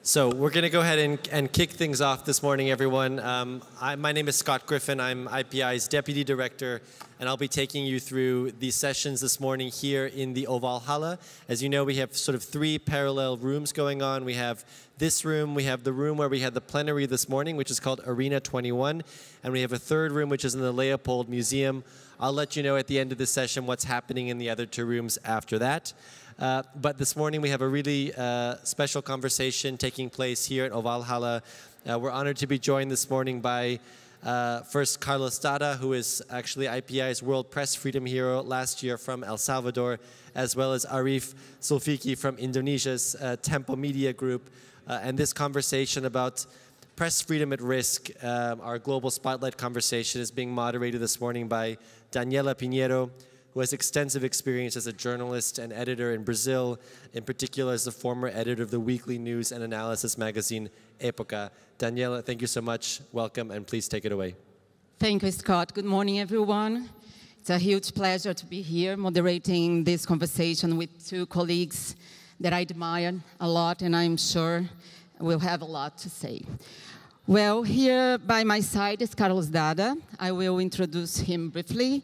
So we're going to go ahead and kick things off this morning, everyone. My name is Scott Griffin. I'm IPI's Deputy Director, and I'll be taking you through these sessions this morning here in the Oval Hala. As you know, we have sort of three parallel rooms going on. We have this room, we have the room where we had the plenary this morning, which is called Arena 21, and we have a third room, which is in the Leopold Museum. I'll let you know at the end of the session what's happening in the other two rooms after that. But this morning we have a really special conversation taking place here at Oval Hala. We're honored to be joined this morning by first Carlos Dada, who is actually IPI's World Press Freedom Hero last year from El Salvador, as well as Arif Sulfiki from Indonesia's Tempo Media Group. And this conversation about press freedom at risk, our global spotlight conversation, is being moderated this morning by Daniela Pinheiro, who has extensive experience as a journalist and editor in Brazil, in particular as the former editor of the weekly news and analysis magazine Época. Daniela, thank you so much. Welcome, and please take it away. Thank you, Scott. Good morning, everyone. It's a huge pleasure to be here moderating this conversation with two colleagues that I admire a lot, and I'm sure we'll have a lot to say. Well, here by my side is Carlos Dada. I will introduce him briefly.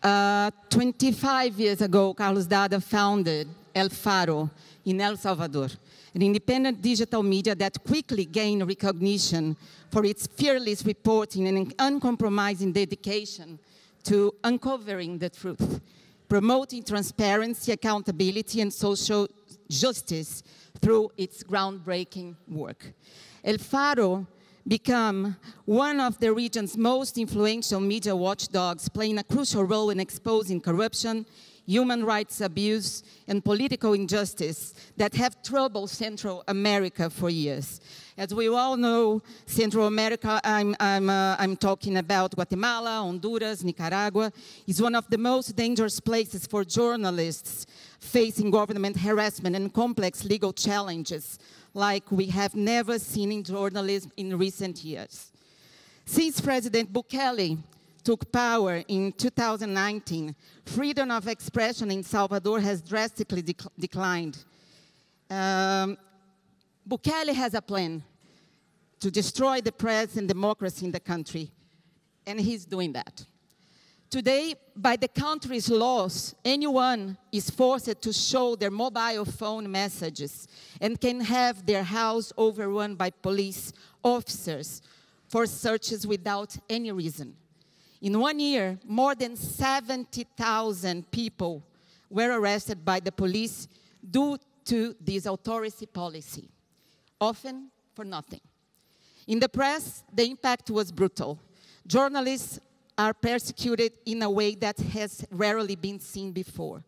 25 years ago, Carlos Dada founded El Faro in El Salvador, an independent digital media that quickly gained recognition for its fearless reporting and uncompromising dedication to uncovering the truth, promoting transparency, accountability, and social justice through its groundbreaking work. El Faro become one of the region's most influential media watchdogs, playing a crucial role in exposing corruption, human rights abuse, and political injustice that have troubled Central America for years. As we all know, Central America, I'm talking about Guatemala, Honduras, Nicaragua, is one of the most dangerous places for journalists facing government harassment and complex legal challenges like we have never seen in journalism in recent years. Since President Bukele took power in 2019, freedom of expression in Salvador has drastically declined. Bukele has a plan to destroy the press and democracy in the country, and he's doing that. Today, by the country's laws, anyone is forced to show their mobile phone messages and can have their house overrun by police officers for searches without any reason. In 1 year, more than 70,000 people were arrested by the police due to this authority policy, often for nothing. In the press, the impact was brutal. Journalists are persecuted in a way that has rarely been seen before.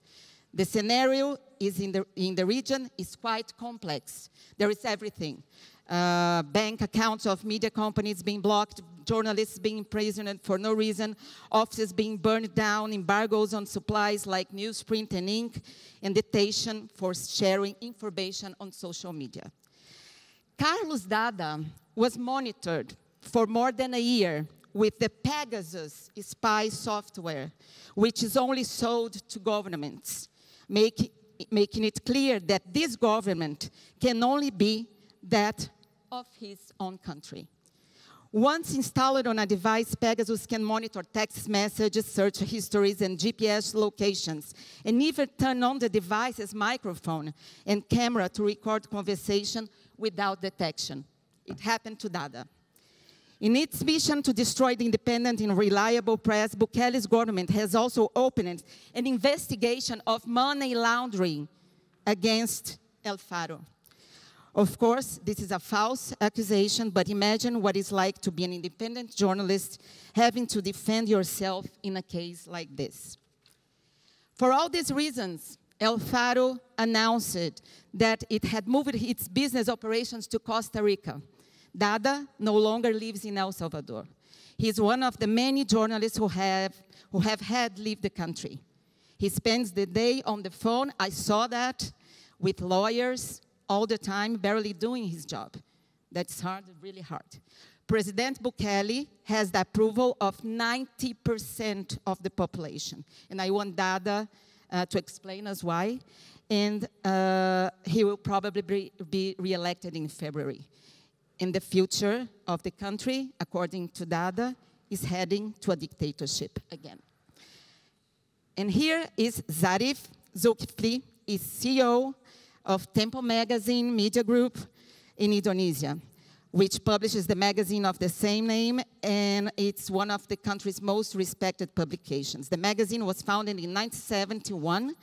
The scenario is in the region is quite complex. There is everything. Bank accounts of media companies being blocked, journalists being imprisoned for no reason, offices being burned down, embargoes on supplies like newsprint and ink, and detention for sharing information on social media. Carlos Dada was monitored for more than a year with the Pegasus spy software, which is only sold to governments, making it clear that this government can only be that of his own country. Once installed on a device, Pegasus can monitor text messages, search histories, and GPS locations, and even turn on the device's microphone and camera to record conversation without detection. It happened to Dada. In its mission to destroy the independent and reliable press, Bukele's government has also opened an investigation of money laundering against El Faro. Of course, this is a false accusation, but imagine what it's like to be an independent journalist having to defend yourself in a case like this. For all these reasons, El Faro announced that it had moved its business operations to Costa Rica. Dada no longer lives in El Salvador. He's one of the many journalists who have had left the country. He spends the day on the phone, I saw that, with lawyers all the time, barely doing his job. That's hard, really hard. President Bukele has the approval of 90% of the population. And I want Dada to explain us why. and he will probably be re-elected in February. And the future of the country, according to Dada, is heading to a dictatorship again. And here is Zarif Zulkifli, is CEO of Tempo Magazine Media Group in Indonesia, which publishes the magazine of the same name, and it's one of the country's most respected publications. The magazine was founded in 1971,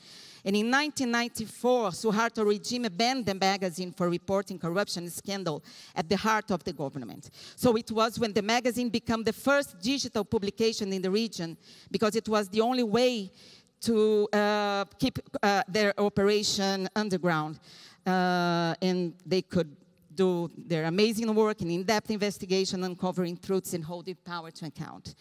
and in 1994, Suharto regime banned the magazine for reporting corruption scandal at the heart of the government. So it was when the magazine became the first digital publication in the region, because it was the only way to keep their operation underground, and they could do their amazing work in in-depth investigation, uncovering truths and holding power to account.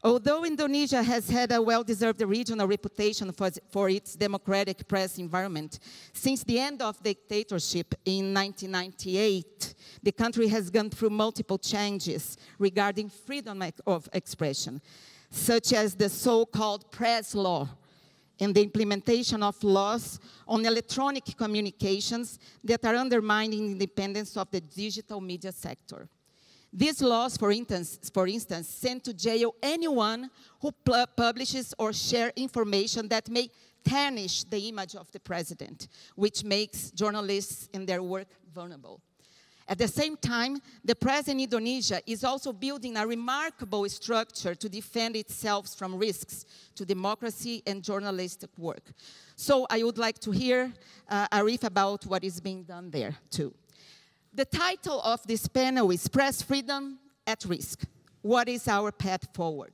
Although Indonesia has had a well-deserved regional reputation for its democratic press environment, since the end of dictatorship in 1998, the country has gone through multiple changes regarding freedom of expression, such as the so-called press law, and the implementation of laws on electronic communications that are undermining the independence of the digital media sector. These laws, for instance, send to jail anyone who publishes or shares information that may tarnish the image of the president, which makes journalists and their work vulnerable. At the same time, the press in Indonesia is also building a remarkable structure to defend itself from risks to democracy and journalistic work. So I would like to hear Arif about what is being done there, too. The title of this panel is Press Freedom at Risk. What is our path forward?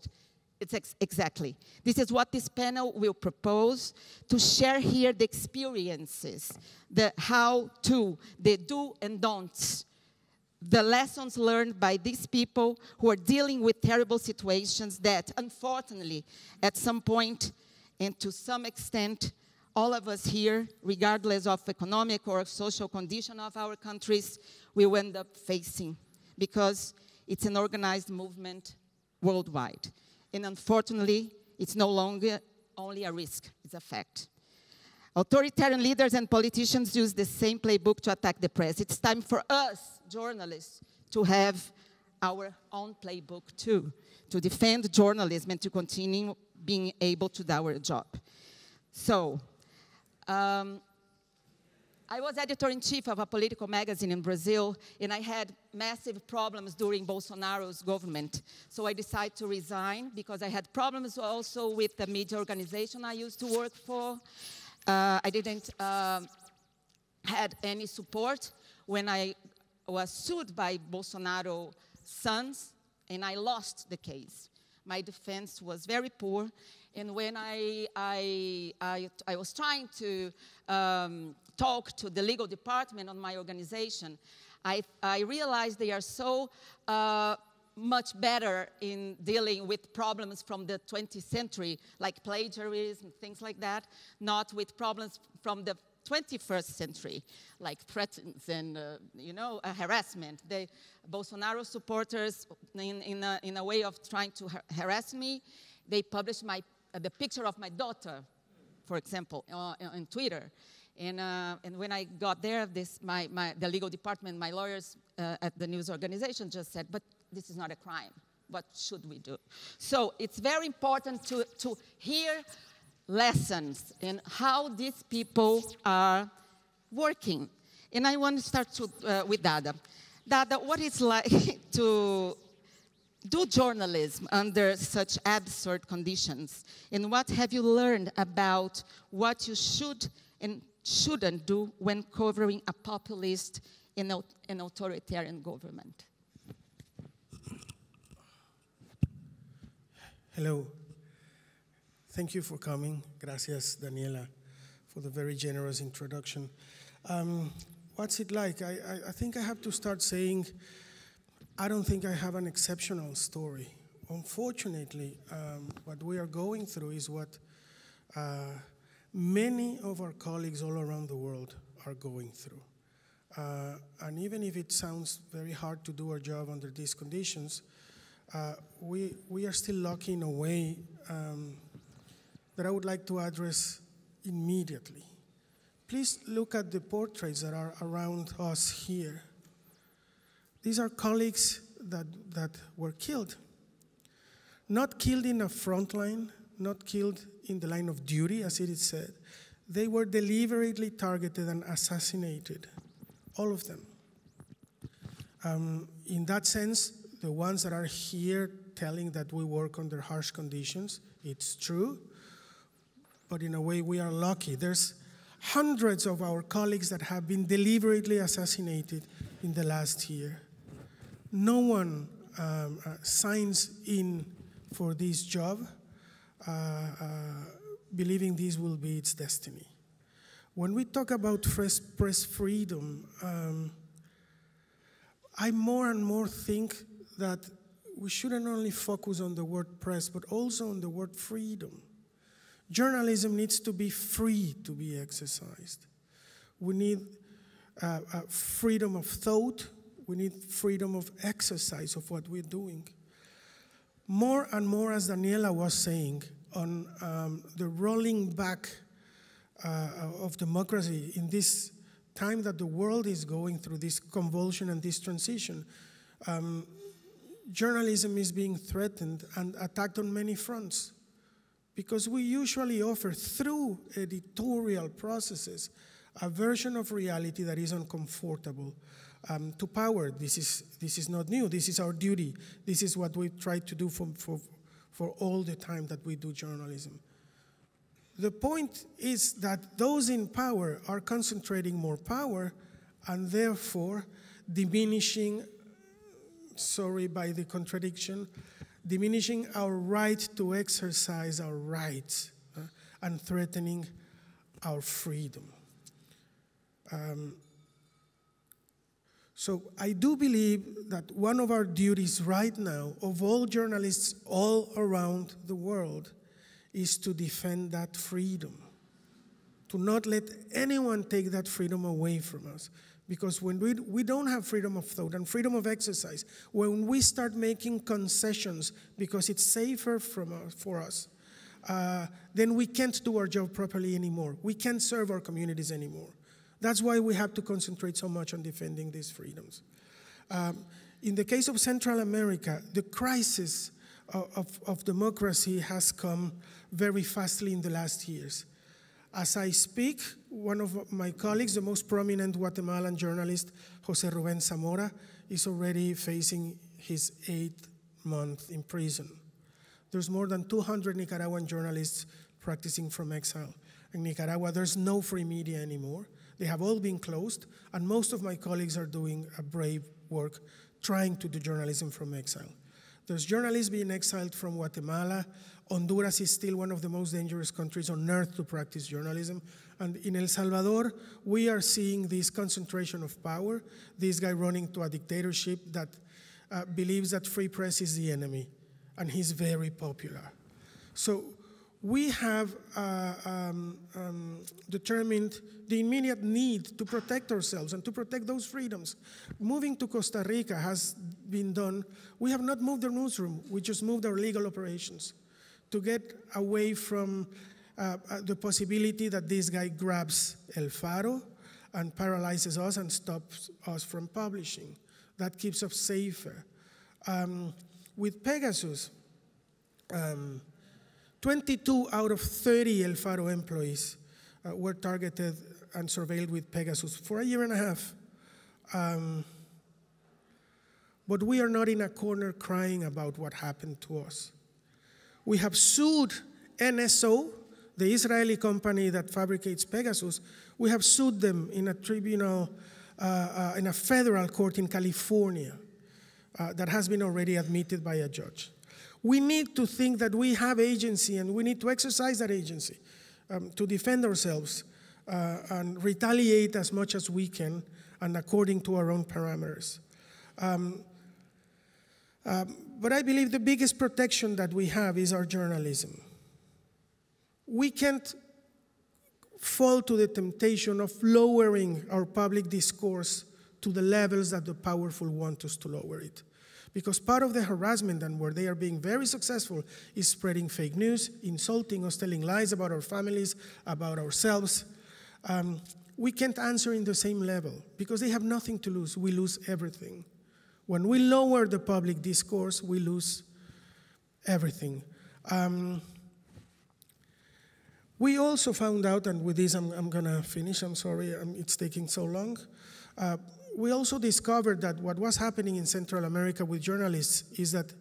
It's exactly. This is what this panel will propose, to share here the experiences, the how-to, the do and don'ts, the lessons learned by these people who are dealing with terrible situations that, unfortunately, at some point and to some extent, all of us here, regardless of economic or social condition of our countries, will end up facing, because it's an organized movement worldwide. And unfortunately, it's no longer only a risk, it's a fact. Authoritarian leaders and politicians use the same playbook to attack the press. It's time for us, journalists, to have our own playbook too, to defend journalism and to continue being able to do our job. So, I was editor-in-chief of a political magazine in Brazil, and I had massive problems during Bolsonaro's government. So I decided to resign because I had problems also with the media organization I used to work for. I didn't had any support when I was sued by Bolsonaro's sons, and I lost the case. My defense was very poor, and when I was trying to talk to the legal department on my organization, I realized they are so much better in dealing with problems from the 20th century, like plagiarism, things like that, not with problems from the 21st century, like threats and harassment. Bolsonaro supporters, in a way of trying to harass me, they published the picture of my daughter, for example, on Twitter. And when I got there, the legal department, my lawyers at the news organization just said, but this is not a crime. What should we do? So it's very important to hear lessons in how these people are working. And I want to start with Dada. Dada, what it's like to do journalism under such absurd conditions? And what have you learned about what you should and shouldn't do when covering a populist and an authoritarian government? Hello. Thank you for coming. Gracias, Daniela, for the very generous introduction. What's it like? I think I have to start saying I don't think I have an exceptional story. Unfortunately, what we are going through is what many of our colleagues all around the world are going through. And even if it sounds very hard to do our job under these conditions, we are still lucky in a way that I would like to address immediately. please look at the portraits that are around us here. These are colleagues that were killed. Not killed in a front line, not killed in the line of duty, as it is said. They were deliberately targeted and assassinated, all of them. In that sense, the ones that are here telling that we work under harsh conditions, it's true, but in a way we are lucky. There's hundreds of our colleagues that have been deliberately assassinated in the last year. No one signs in for this job believing this will be its destiny. When we talk about press freedom, I more and more think that we shouldn't only focus on the word press, but also on the word freedom. Journalism needs to be free to be exercised. We need freedom of thought. We need freedom of exercise of what we're doing. More and more, as Daniela was saying, on the rolling back of democracy in this time that the world is going through this convulsion and this transition, journalism is being threatened and attacked on many fronts because we usually offer through editorial processes a version of reality that is uncomfortable to power. This is not new. This is our duty. This is what we try to do for all the time that we do journalism. The point is that those in power are concentrating more power and therefore diminishing, sorry by the contradiction, diminishing our right to exercise our rights and threatening our freedom. So I do believe that one of our duties right now, of all journalists all around the world, is to defend that freedom, to not let anyone take that freedom away from us. Because when we don't have freedom of thought and freedom of exercise, when we start making concessions because it's safer for us, then we can't do our job properly anymore. We can't serve our communities anymore. That's why we have to concentrate so much on defending these freedoms. In the case of Central America, the crisis of democracy has come very fastly in the last years. As I speak, one of my colleagues, the most prominent Guatemalan journalist, Jose Ruben Zamora, is already facing his 8th month in prison. There's more than 200 Nicaraguan journalists practicing from exile. In Nicaragua, there's no free media anymore. They have all been closed, and most of my colleagues are doing a brave work trying to do journalism from exile. There's journalists being exiled from Guatemala. Honduras is still one of the most dangerous countries on earth to practice journalism. And in El Salvador, we are seeing this concentration of power, this guy running to a dictatorship that believes that free press is the enemy, and he's very popular. So we have determined the immediate need to protect ourselves and to protect those freedoms. Moving to Costa Rica has been done. We have not moved the newsroom. We just moved our legal operations to get away from the possibility that this guy grabs El Faro and paralyzes us and stops us from publishing. That keeps us safer. With Pegasus, 22 out of 30 El Faro employees were targeted and surveilled with Pegasus for a year and a half. But we are not in a corner crying about what happened to us. We have sued NSO, the Israeli company that fabricates Pegasus. We have sued them in a tribunal, in a federal court in California that has been already admitted by a judge. We need to think that we have agency, and we need to exercise that agency to defend ourselves and retaliate as much as we can and according to our own parameters. But I believe the biggest protection that we have is our journalism. We can't fall to the temptation of lowering our public discourse to the levels that the powerful want us to lower it. Because part of the harassment, and where they are being very successful, is spreading fake news, insulting us, telling lies about our families, about ourselves. we can't answer in the same level because they have nothing to lose. We lose everything. When we lower the public discourse, we lose everything. We also found out, and with this I'm going to finish, I'm sorry, it's taking so long. We also discovered that what was happening in Central America with journalists is that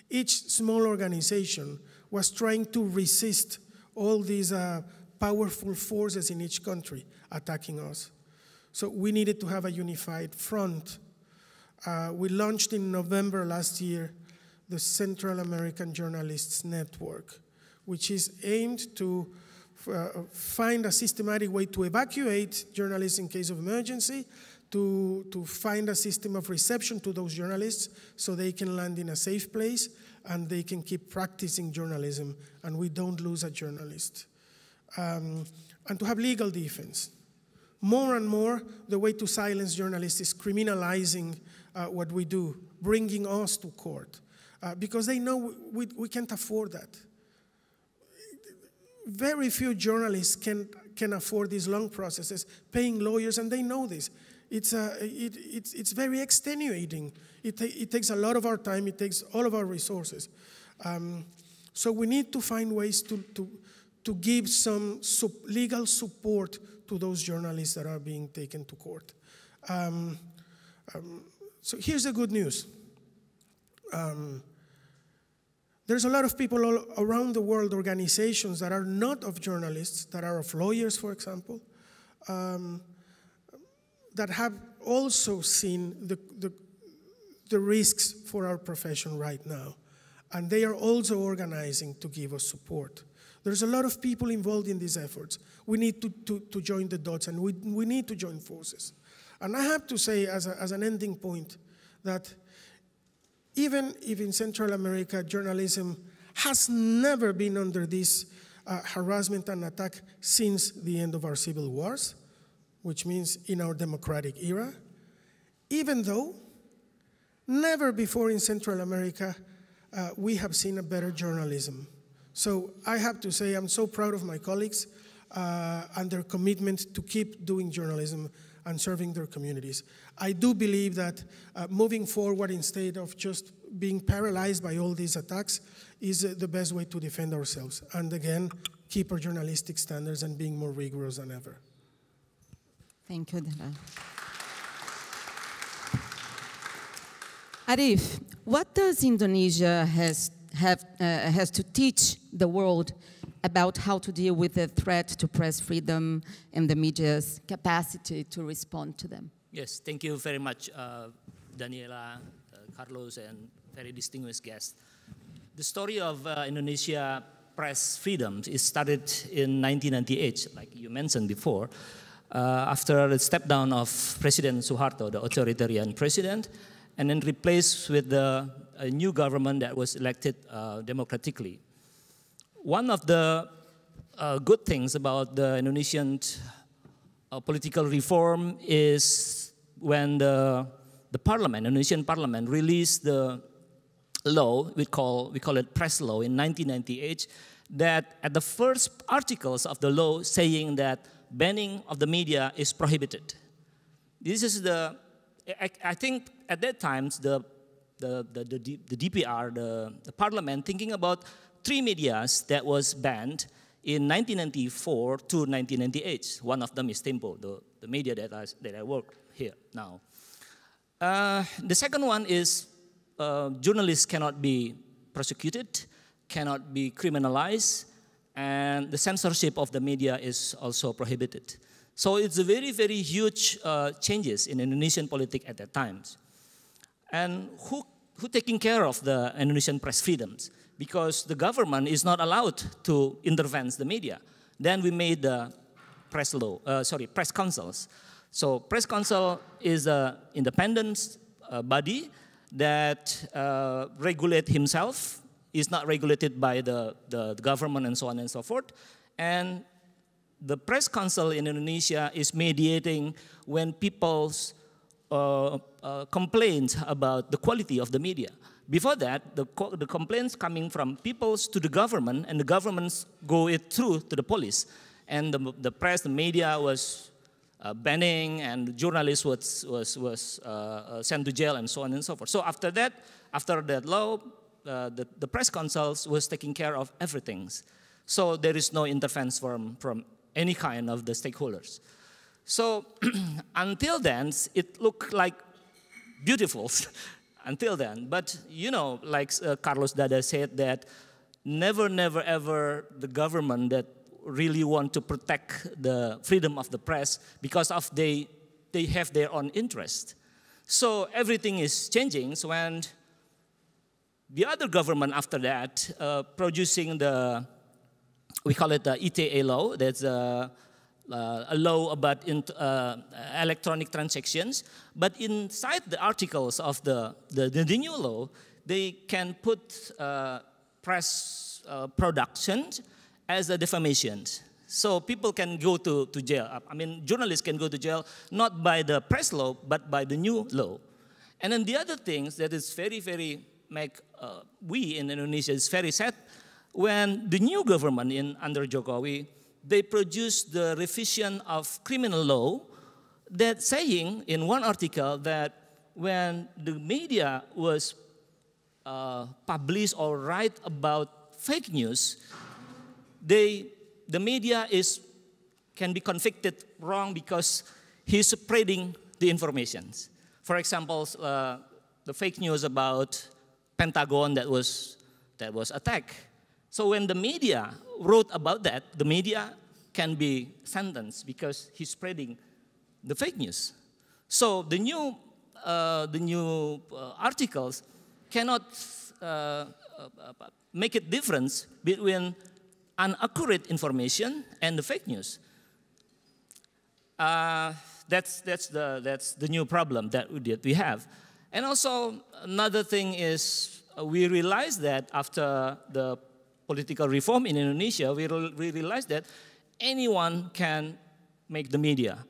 each small organization was trying to resist all these powerful forces in each country attacking us. So we needed to have a unified front. We launched in November last year the Central American Journalists Network, which is aimed to find a systematic way to evacuate journalists in case of emergency, to find a system of reception to those journalists so they can land in a safe place and they can keep practicing journalism and we don't lose a journalist. And to have legal defense. More and more, the way to silence journalists is criminalizing what we do, bringing us to court, because they know we can't afford that. Very few journalists can afford these long processes, paying lawyers, and they know this. It's very extenuating. It takes a lot of our time. It takes all of our resources. So we need to find ways to give some legal support to those journalists that are being taken to court. So here's the good news. There's a lot of people all around the world, organizations that are not of journalists, that are of lawyers, for example, that have also seen the risks for our profession right now. And they are also organizing to give us support. There's a lot of people involved in these efforts. We need to join the dots, and we need to join forces. And I have to say, as an ending point, that even if in Central America journalism has never been under this harassment and attack since the end of our civil wars, which means in our democratic era, even though never before in Central America we have seen a better journalism. So I have to say I'm so proud of my colleagues and their commitment to keep doing journalism and serving their communities. I do believe that moving forward instead of just being paralyzed by all these attacks is the best way to defend ourselves. And again, keep our journalistic standards and being more rigorous than ever. Thank you, Dela. Arif, what does Indonesia has to teach the world about how to deal with the threat to press freedom and the media's capacity to respond to them? Yes, thank you very much, Daniela, Carlos, and very distinguished guests. The story of Indonesia press freedoms is started in 1998, like you mentioned before, after the step down of President Suharto, the authoritarian president, and then replaced with a new government that was elected democratically. One of the good things about the Indonesian political reform is when the parliament, Indonesian parliament, released the law, we call it press law in 1998, that at the first articles of the law saying that banning of the media is prohibited. This is I think at that time the DPR, the parliament, thinking about 3 medias that was banned in 1994 to 1998. One of them is Tempo, the media that I work here now. The second one is journalists cannot be prosecuted, cannot be criminalized, and the censorship of the media is also prohibited. So it's a very, very huge changes in Indonesian politics at that time. And who taking care of the Indonesian press freedoms? Because the government is not allowed to intervene the media. Then we made the press councils. So press council is an independent body that regulate himself, is not regulated by the government and so on and so forth. And the press council in Indonesia is mediating when people's complaints about the quality of the media. Before that, the complaints coming from people to the government, and the governments go it through to the police. And the press, the media was banning, and journalists was sent to jail, and so on and so forth. So after that law, the press councils was taking care of everything. So there is no interference from any kind of the stakeholders. So until then, it looked like beautiful until then. But you know, like Carlos Dada said, that never, ever the government that really want to protect the freedom of the press because of they have their own interest. So everything is changing when the other government after that producing we call it the ETA law. That's a law about electronic transactions. But inside the articles of the new law, they can put press production as a defamation. So people can go to jail. I mean, journalists can go to jail, not by the press law, but by the new law. And then the other things that is very, we in Indonesia is very sad, when the new government under Jokowi, they produced the revision of criminal law that saying in one article that when the media was publish or write about fake news, the media can be convicted wrong because he's spreading the information. For example, the fake news about Pentagon that was attacked. So when the media wrote about that, the media can be sentenced because he's spreading the fake news. So the new articles cannot make a difference between inaccurate information and the fake news. That's the new problem that we have. And also another thing is we realize that after the political reform in Indonesia, we realize that anyone can make the media.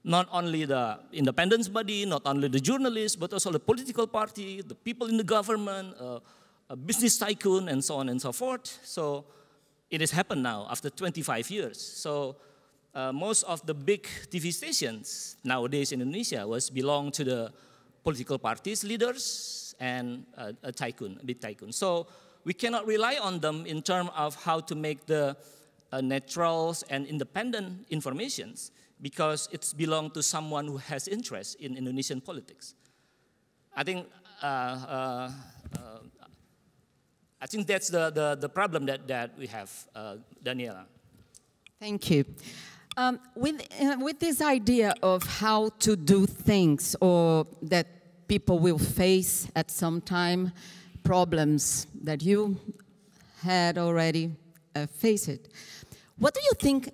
Not only the independence body, not only the journalists, but also the political party, the people in the government, a business tycoon, and so on and so forth. So it has happened now after 25 years. So most of the big TV stations nowadays in Indonesia belong to the political parties, leaders, and a big tycoon. So we cannot rely on them in terms of how to make the natural and independent informations, because it's belong to someone who has interest in Indonesian politics. I think that's the problem that we have, Daniela. Thank you. With this idea of how to do things, or that people will face at some time, problems that you had already faced, what do you think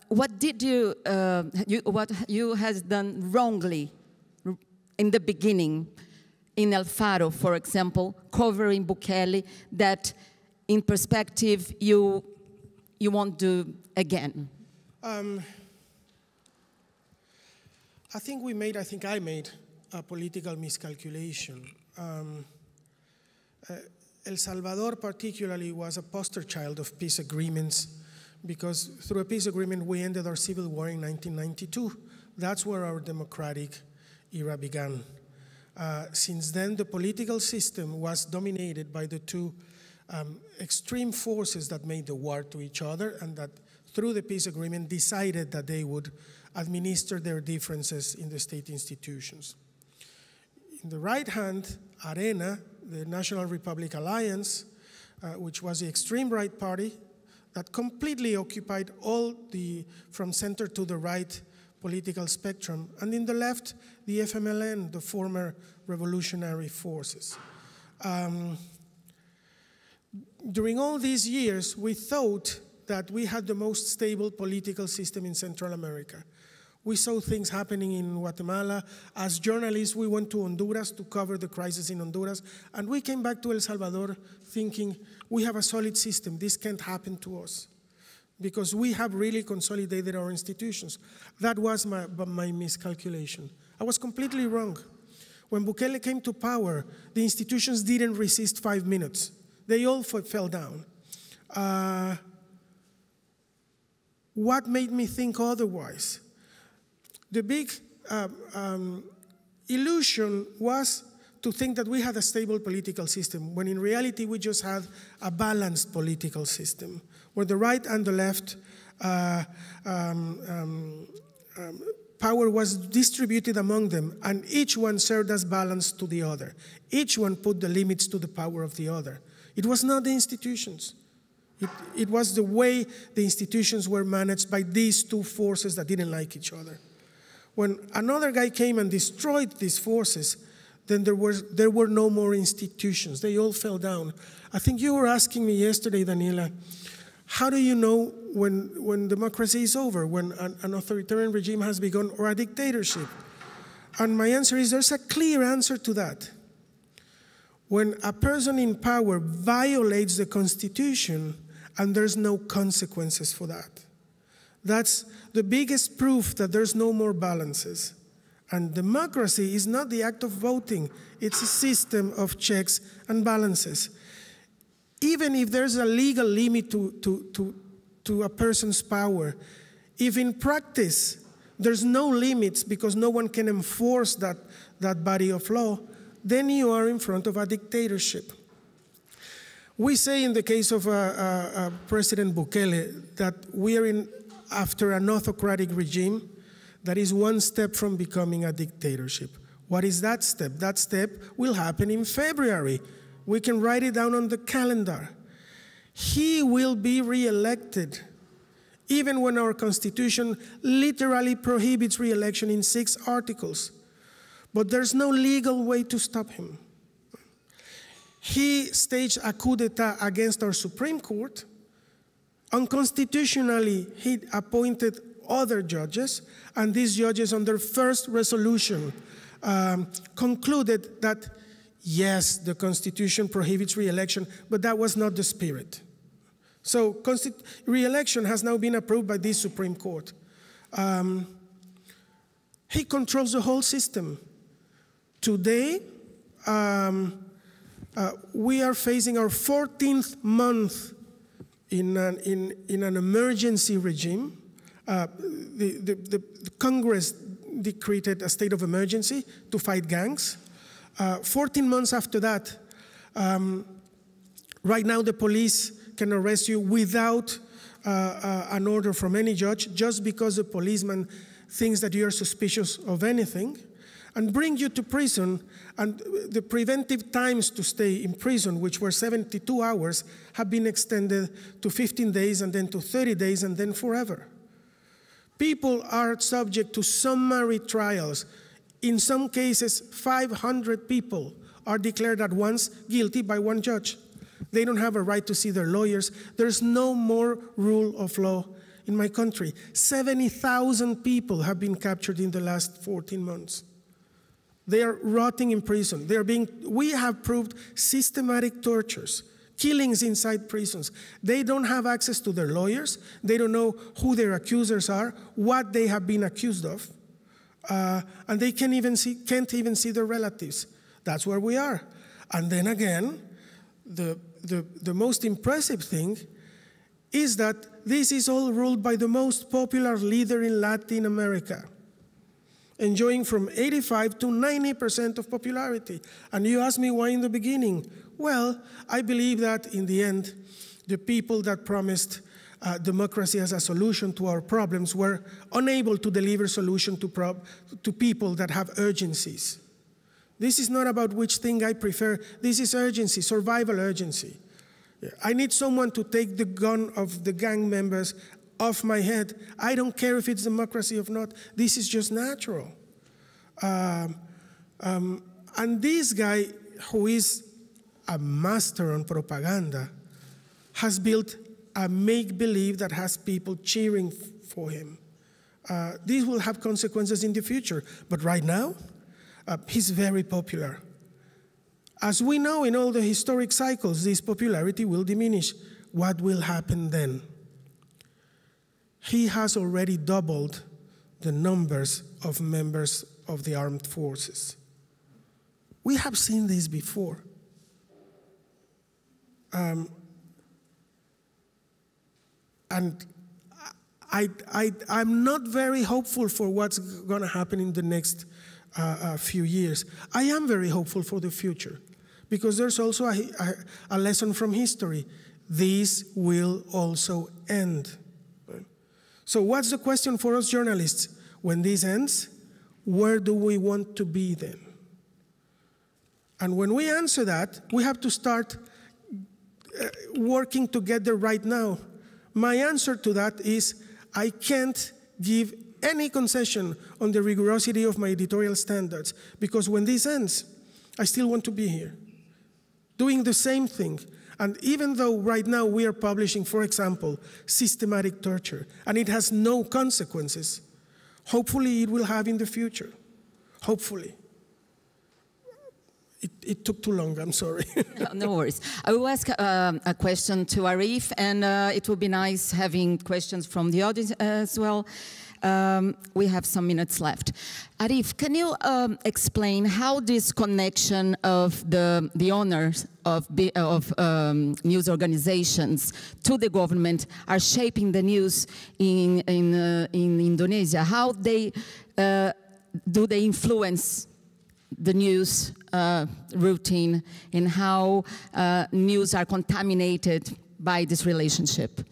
what you has done wrongly in the beginning in El Faro, for example, covering Bukele, that in perspective you won't do again? I think I made a political miscalculation. El Salvador particularly was a poster child of peace agreements, because through a peace agreement we ended our civil war in 1992. That's where our democratic era began. Since then, the political system was dominated by the two extreme forces that made the war to each other, and that through the peace agreement decided that they would administer their differences in the state institutions. In the right hand, Arena, the National Republic Alliance, which was the extreme right party that completely occupied from center to the right political spectrum, and in the left, the FMLN, the former revolutionary forces. During all these years, we thought that we had the most stable political system in Central America. We saw things happening in Guatemala. As journalists, we went to Honduras to cover the crisis in Honduras, and we came back to El Salvador thinking, we have a solid system, this can't happen to us, because we have really consolidated our institutions. That was my miscalculation. I was completely wrong. When Bukele came to power, the institutions didn't resist 5 minutes. They all fell down. What made me think otherwise? The big illusion was to think that we had a stable political system, when in reality we just had a balanced political system, where the right and the left power was distributed among them, and each one served as balance to the other. Each one put the limits to the power of the other. It was not the institutions. It was the way the institutions were managed by these two forces that didn't like each other. When another guy came and destroyed these forces, then there were no more institutions. They all fell down. I think you were asking me yesterday, Daniela, how do you know when democracy is over, when an authoritarian regime has begun, or a dictatorship? And my answer is there's a clear answer to that. When a person in power violates the Constitution and there's no consequences for that. That's the biggest proof that there's no more balances. And democracy is not the act of voting. It's a system of checks and balances. Even if there's a legal limit to a person's power, if in practice there's no limits because no one can enforce that body of law, then you are in front of a dictatorship. We say in the case of President Bukele that we are after an autocratic regime that is one step from becoming a dictatorship. What is that step? That step will happen in February. We can write it down on the calendar. He will be re-elected, even when our Constitution literally prohibits re-election in 6 articles. But there's no legal way to stop him. He staged a coup d'etat against our Supreme Court. Unconstitutionally, he appointed other judges, and these judges on their first resolution concluded that, yes, the Constitution prohibits re-election, but that was not the spirit. So re-election has now been approved by this Supreme Court. He controls the whole system. Today, we are facing our 14th month in an emergency regime. The Congress decreed a state of emergency to fight gangs. 14 months after that, right now the police can arrest you without an order from any judge, just because the policeman thinks that you are suspicious of anything, and bring you to prison. And the preventive times to stay in prison, which were 72 hours, have been extended to 15 days and then to 30 days and then forever. People are subject to summary trials. In some cases, 500 people are declared at once guilty by one judge. They don't have a right to see their lawyers. There's no more rule of law in my country. 70,000 people have been captured in the last 14 months. They are rotting in prison. We have proved systematic tortures, killings inside prisons. They don't have access to their lawyers. They don't know who their accusers are, what they have been accused of, and they can't even see their relatives. That's where we are. And then again, the most impressive thing is that this is all ruled by the most popular leader in Latin America, enjoying from 85 to 90% of popularity. And you asked me why in the beginning. Well, I believe that in the end, the people that promised democracy as a solution to our problems were unable to deliver solution to people that have urgencies. This is not about which thing I prefer. This is urgency, survival urgency. I need someone to take the gun of the gang members off my head. I don't care if it's democracy or not. This is just natural. And this guy, who is a master on propaganda, has built a make-believe that has people cheering for him. These will have consequences in the future. But right now, he's very popular. As we know in all the historic cycles, this popularity will diminish. What will happen then? He has already doubled the numbers of members of the armed forces. We have seen this before. And I'm not very hopeful for what's going to happen in the next few years. I am very hopeful for the future, because there's also a lesson from history. This will also end. So what's the question for us journalists? When this ends, where do we want to be then? And when we answer that, we have to start working together right now. My answer to that is I can't give any concession on the rigorosity of my editorial standards, because when this ends, I still want to be here, doing the same thing. And even though right now we are publishing, for example, systematic torture, and it has no consequences, hopefully it will have in the future. Hopefully. It took too long, I'm sorry. No worries. I will ask a question to Arif, and it would be nice having questions from the audience as well. We have some minutes left. Arif, can you explain how this connection of the owners of news organizations to the government are shaping the news in Indonesia? How do they influence the news routine, and how news are contaminated by this relationship?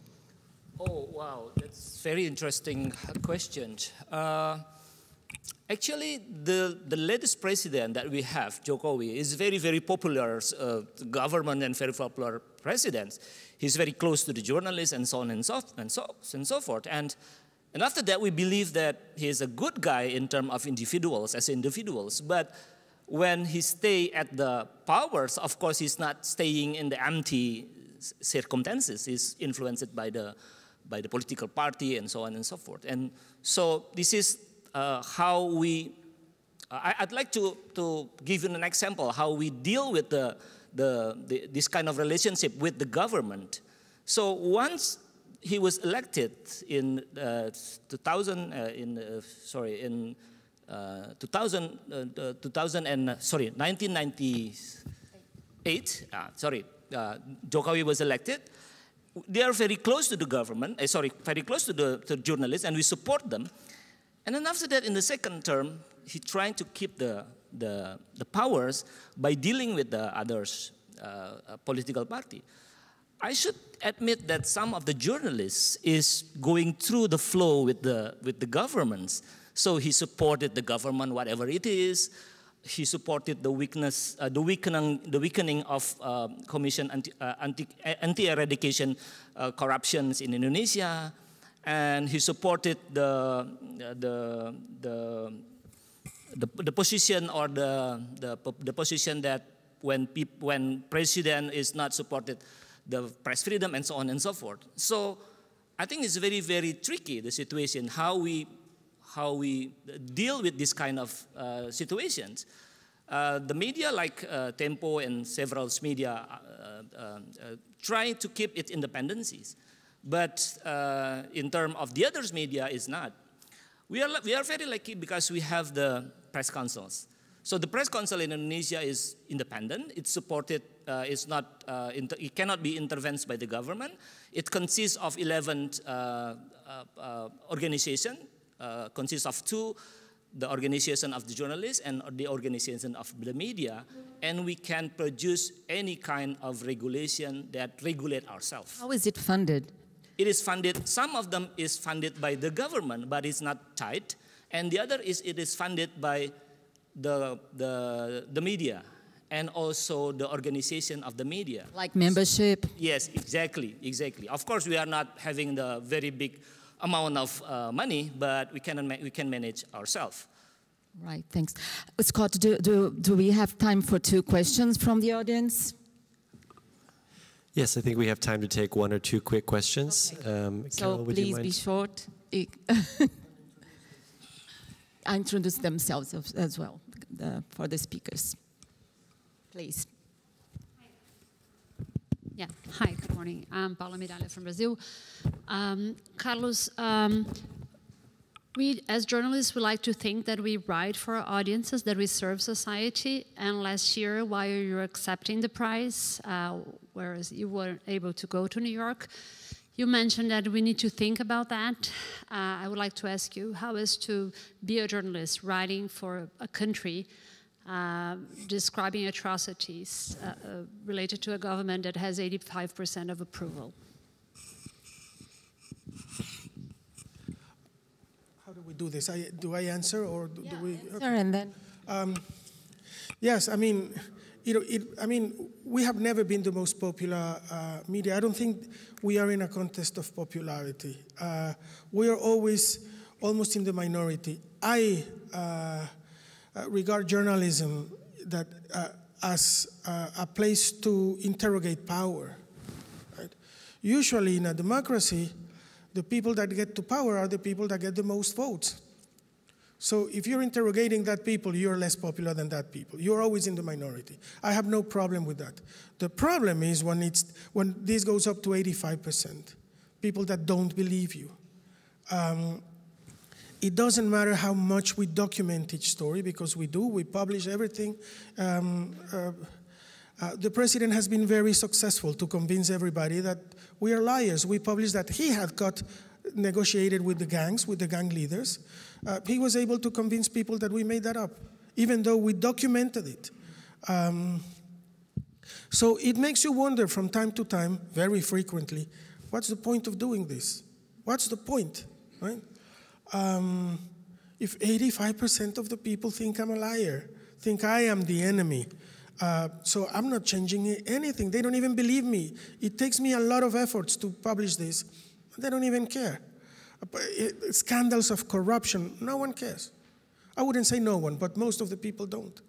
Oh, wow, that's very interesting question. Actually, the latest president that we have, Jokowi, is very, very popular government and very popular president. He's very close to the journalists and so on and so forth. And after that, we believe that he's a good guy in terms of individuals, as individuals. But when he stay at the powers, of course, he's not staying in the empty circumstances. He's influenced by the political party and so on and so forth. And so this is how we, I'd like to give you an example how we deal with this kind of relationship with the government. So once he was elected in 1998, Jokowi was elected. They are very close to the government, very close to the journalists, and we support them. And then after that, in the second term, he tried to keep the powers by dealing with the others political party. I should admit that some of the journalists is going through the flow with the governments. So he supported the government, whatever it is. He supported the weakening of Commission anti-eradication corruptions in Indonesia, and he supported the position or the position that when president is not supported, the press freedom and so on and so forth. So I think it's very, very tricky, the situation, how we deal with this kind of situations. The media like Tempo and several media try to keep its independencies. But in terms of the others media is not. We are very lucky because we have the press councils. So the press council in Indonesia is independent. It's supported. It cannot be intervened by the government. It consists of 11 organizations. Consists of 2, the organization of the journalists and the organization of the media, and we can produce any kind of regulation that regulate ourselves. How is it funded? It is funded, some of them is funded by the government, but it's not tight, and the other is it is funded by the media and also the organization of the media. Like membership? Yes, exactly. Of course, we are not having the very big amount of money, but we can manage ourselves. Right, thanks. Scott, do we have time for 2 questions from the audience? Yes, I think we have time to take 1 or 2 quick questions. Okay. So Carol, would you please mind? be short. Introduce themselves as well for the speakers. Please. Yeah. Hi, good morning. I'm Paula Miralha from Brazil. Carlos, we as journalists, we like to think that we write for our audiences, that we serve society. And last year, while you were accepting the prize, whereas you weren't able to go to New York, You mentioned that we need to think about that. I would like to ask you, how is to be a journalist writing for a country describing atrocities related to a government that has 85% of approval? How do we do this? Do I answer or do we? Answer okay. And then. Yes, I mean, we have never been the most popular media. I don't think we are in a contest of popularity. We are always almost in the minority. I regard journalism as a place to interrogate power. Right? Usually in a democracy, the people that get to power are the people that get the most votes. So if you're interrogating that people, you're less popular than that people. You're always in the minority. I have no problem with that. The problem is when this goes up to 85%, people that don't believe you. It doesn't matter how much we document each story, because we do. We publish everything. The president has been very successful to convince everybody that we are liars. We published that he had negotiated with the gangs, with the gang leaders. He was able to convince people that we made that up, even though we documented it. So it makes you wonder from time to time, very frequently, what's the point of doing this? What's the point, right? If 85% of the people think I'm a liar, think I am the enemy, so I'm not changing anything. They don't even believe me. It takes me a lot of efforts to publish this. They don't even care. Scandals of corruption, no one cares. I wouldn't say no one, but most of the people don't.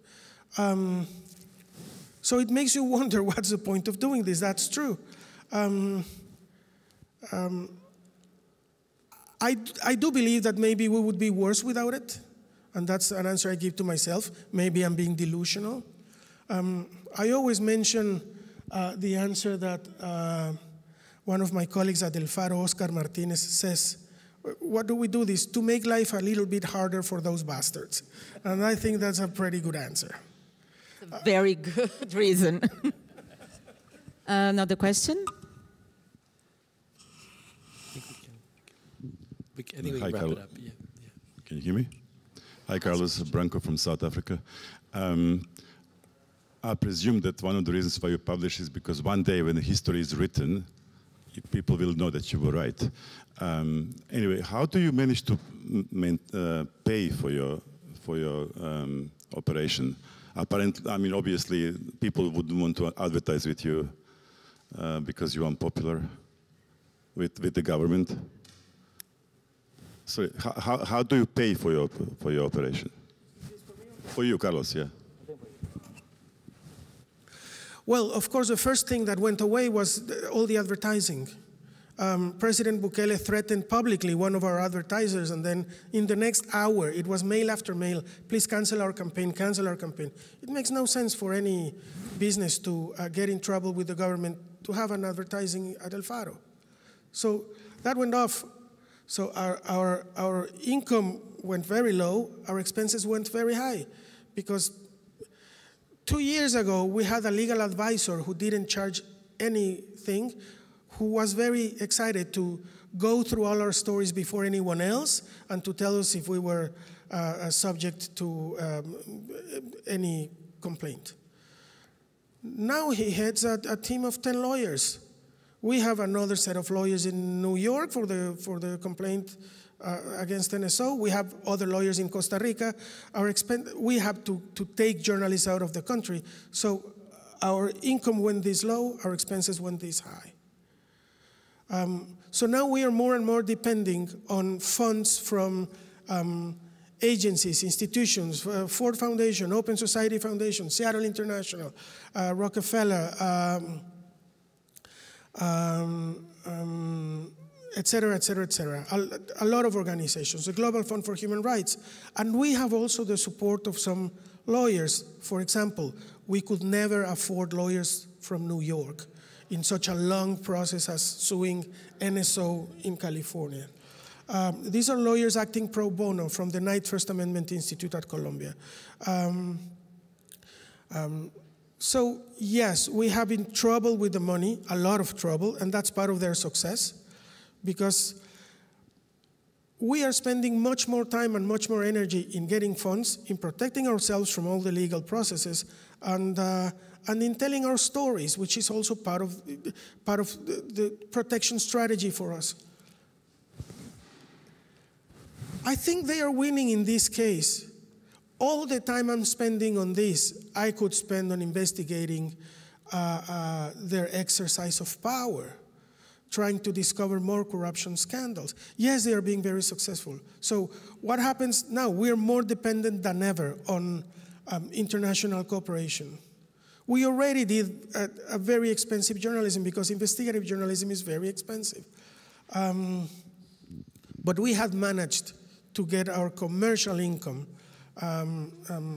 So it makes you wonder what's the point of doing this. That's true. I do believe that maybe we would be worse without it, and that's an answer I give to myself. Maybe I'm being delusional. I always mention the answer that one of my colleagues at El Faro, Oscar Martinez, says, what do we do this? To make life a little bit harder for those bastards. And I think that's a pretty good answer. It's a very good reason. Another question? I think we can wrap it up. Yeah. Can you hear me? Hi, Carlos Branco from South Africa. I presume that one of the reasons why you publish is because one day when the history is written, people will know that you were right. Anyway, how do you manage to pay for your operation? Apparently, I mean, obviously, people wouldn't want to advertise with you because you're unpopular with the government. So, how do you pay for your operation? For you, Carlos, yeah. Well, of course, the first thing that went away was all the advertising. President Bukele threatened publicly one of our advertisers, and then in the next hour, it was mail after mail, please cancel our campaign, cancel our campaign. It makes no sense for any business to get in trouble with the government to have an advertising at El Faro. So that went off. So our income went very low, our expenses went very high, because 2 years ago, we had a legal advisor who didn't charge anything, who was very excited to go through all our stories before anyone else and to tell us if we were subject to any complaint. Now he heads a team of 10 lawyers. We have another set of lawyers in New York for the complaint against NSO. We have other lawyers in Costa Rica. We have to take journalists out of the country. So our income went this low, our expenses went this high. So now we are more and more depending on funds from agencies, institutions, Ford Foundation, Open Society Foundation, Seattle International, Rockefeller, et cetera, et cetera, et cetera. A lot of organizations, the Global Fund for Human Rights. And we have also the support of some lawyers. For example, we could never afford lawyers from New York in such a long process as suing NSO in California. These are lawyers acting pro bono from the Knight First Amendment Institute at Columbia. So yes, we have been trouble with the money, a lot of trouble, and that's part of their success. because we are spending much more time and much more energy in getting funds, in protecting ourselves from all the legal processes, and in telling our stories, which is also part of the protection strategy for us. I think they are winning in this case. All the time I'm spending on this, I could spend on investigating their exercise of power, trying to discover more corruption scandals. Yes, they are being very successful. So what happens now? We're more dependent than ever on international cooperation. We already did a very expensive journalism because investigative journalism is very expensive. But we had managed to get our commercial income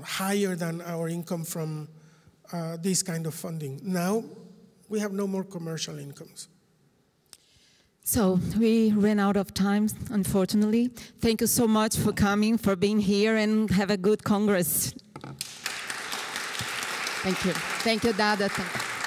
higher than our income from this kind of funding. Now, we have no more commercial incomes. So we ran out of time, unfortunately. Thank you so much for coming, for being here, and have a good Congress. Thank you. Thank you, Dada. Thank you.